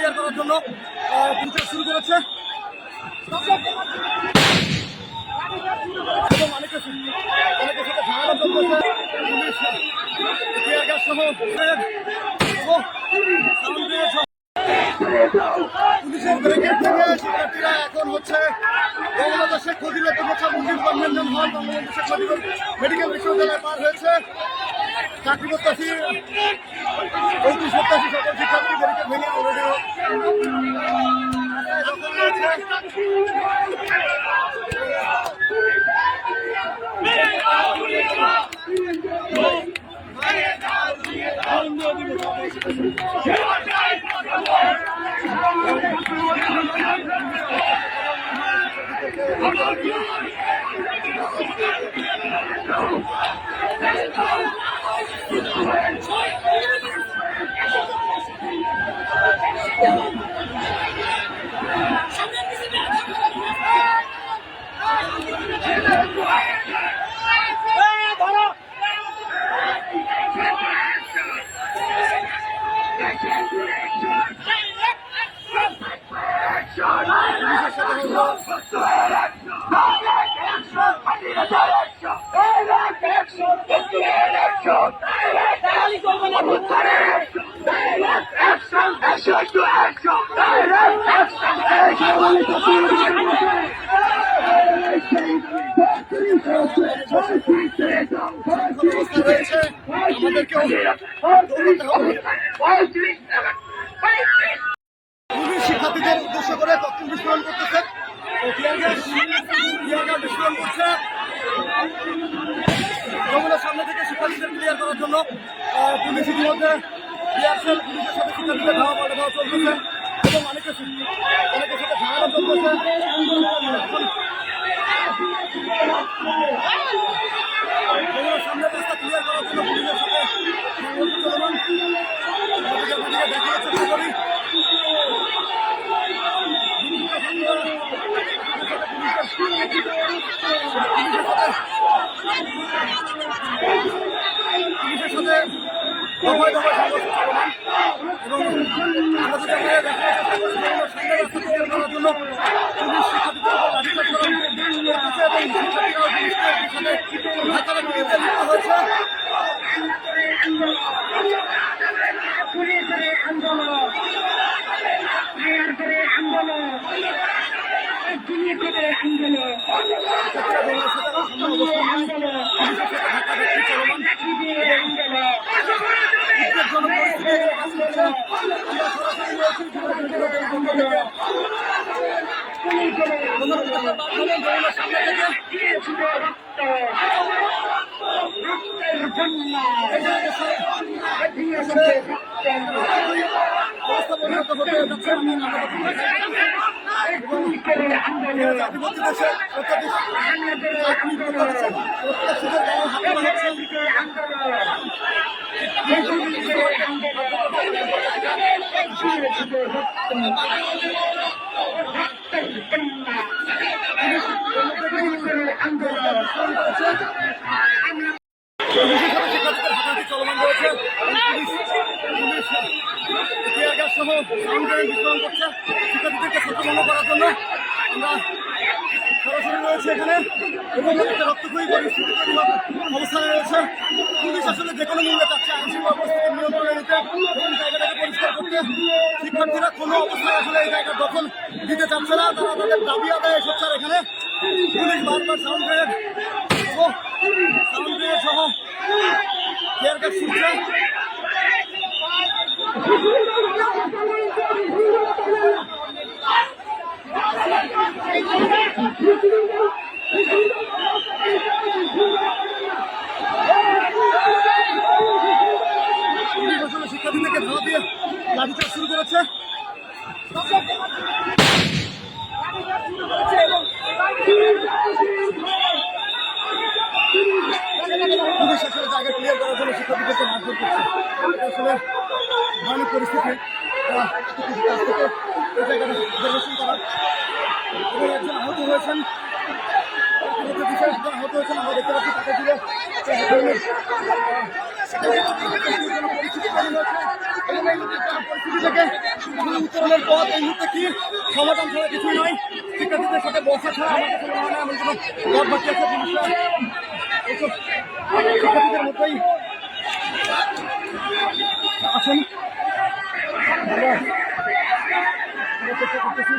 Clear করার জন্য police শুরু করেছে এবং অনেকের সাথে ঝামেলা চলতেছে। পুলিশ টিয়ার গ্যাস সহ পুলিশের ব্যারিকেড থেকে শিক্ষার্থীরা এখন হচ্ছে বাংলাদেশের ক্ষতিগ্রস্ত মুজিব কনভেনশন হল বাংলাদেশের ক্ষতিগ্রস্ত মেডিকেল বিশ্ববিদ্যালয়ে পার হয়েছে। চাকরি প্রত্যাশী 35-87 সকল শিক্ষার্থী ব্যারিকেড ভেঙে অলরেডি শিক্ষার্থীদের উদ্দেশ্য করে তথ্য বিস্ফোরণ করতেছে, বিস্ফোরণ করছে। যমুনার সামনে থেকে শিক্ষার্থীদের ক্লিয়ার করার জন্য পুলিশ ইতিমধ্যে পুলিশের সাথে শিক্ষার্থীদের ধাওয়া পাল্টা চলতেছে এবং অনেকের সাথে ঝামেলা চলতেছে। যমুনার সামনে রাস্তা ক্লিয়ার করার জন্য পুলিশের সাথে চলমান দেখা যাচ্ছে করি পুলিশের সাথে দফায় দফায় সংঘর্ষ চলমান এবং আমরা যদি দেখার চেষ্টা করি সামনে রাস্তা ক্লিয়ার করার জন্য পুলিশ শিক্ষার্থীদের লাঠিচার্জ করা করতেছে এবং শিক্ষার্থীরাও পুলিশের সাথে ধাক্কাধাক্কি লিপ্ত হয়েছে। চলমান রয়েছে টিয়ার গ্যাস সহ বিস্ফোরণ করছে শিক্ষার্থীদেরকে সচেতন করার জন্য। আমরা সরাসরি রয়েছে এখানে এবং একটা রক্তক্ষয়ী পরিস্থিতি অবস্থানে রয়েছে। পুলিশ আসলে যে কোনো মূল্যে চাচ্ছে আইনশৃঙ্খলা পরিস্থিতি নিয়ন্ত্রণে নিতে এবং জায়গাটাকে পরিষ্কার করতে। শিক্ষার্থীরা কোনো অবস্থায় আসলে এই জায়গা দখল দিতে চাচ্ছে না, তারা তাদের দাবি আদায় সোচ্চার। এখানে পুলিশ বারবার সাউন্ড গ্রেনেড সহ টিয়ার গ্যাস ছুটছে। শিক্ষার্থীদেরকে ধাওয়া দিয়ে লাঠিচার্জ শুরু করেছে। পুলিশ আসলে জায়গা ক্লিয়ার করার জন্য শিক্ষার্থীদেরকে মারধর করছে। আসলে ভয়ানক পরিস্থিতি। এই জায়গাটা পরিদর্শন করা এবং একজন আহত হয়েছেন। আহত হয়েছেন আমরা দেখতে পাচ্ছি তাকে দিলে পরিস্থিতি তৈরি হয়েছে এবং আমরা এই পরিস্থিতি থেকে উত্তরণের পথ এই মুহূর্তে কি সমাধান ছাড়া কিছুই নয়। শিক্ষার্থীদের সাথে বসা ছাড়া আমার কাছে মনে হয় না এমন কোনো পথ বাকি আছে। পুলিশরা এইসব শিক্ষার্থীদের মতোই আছেন। আমরা চেষ্টা করতেছি।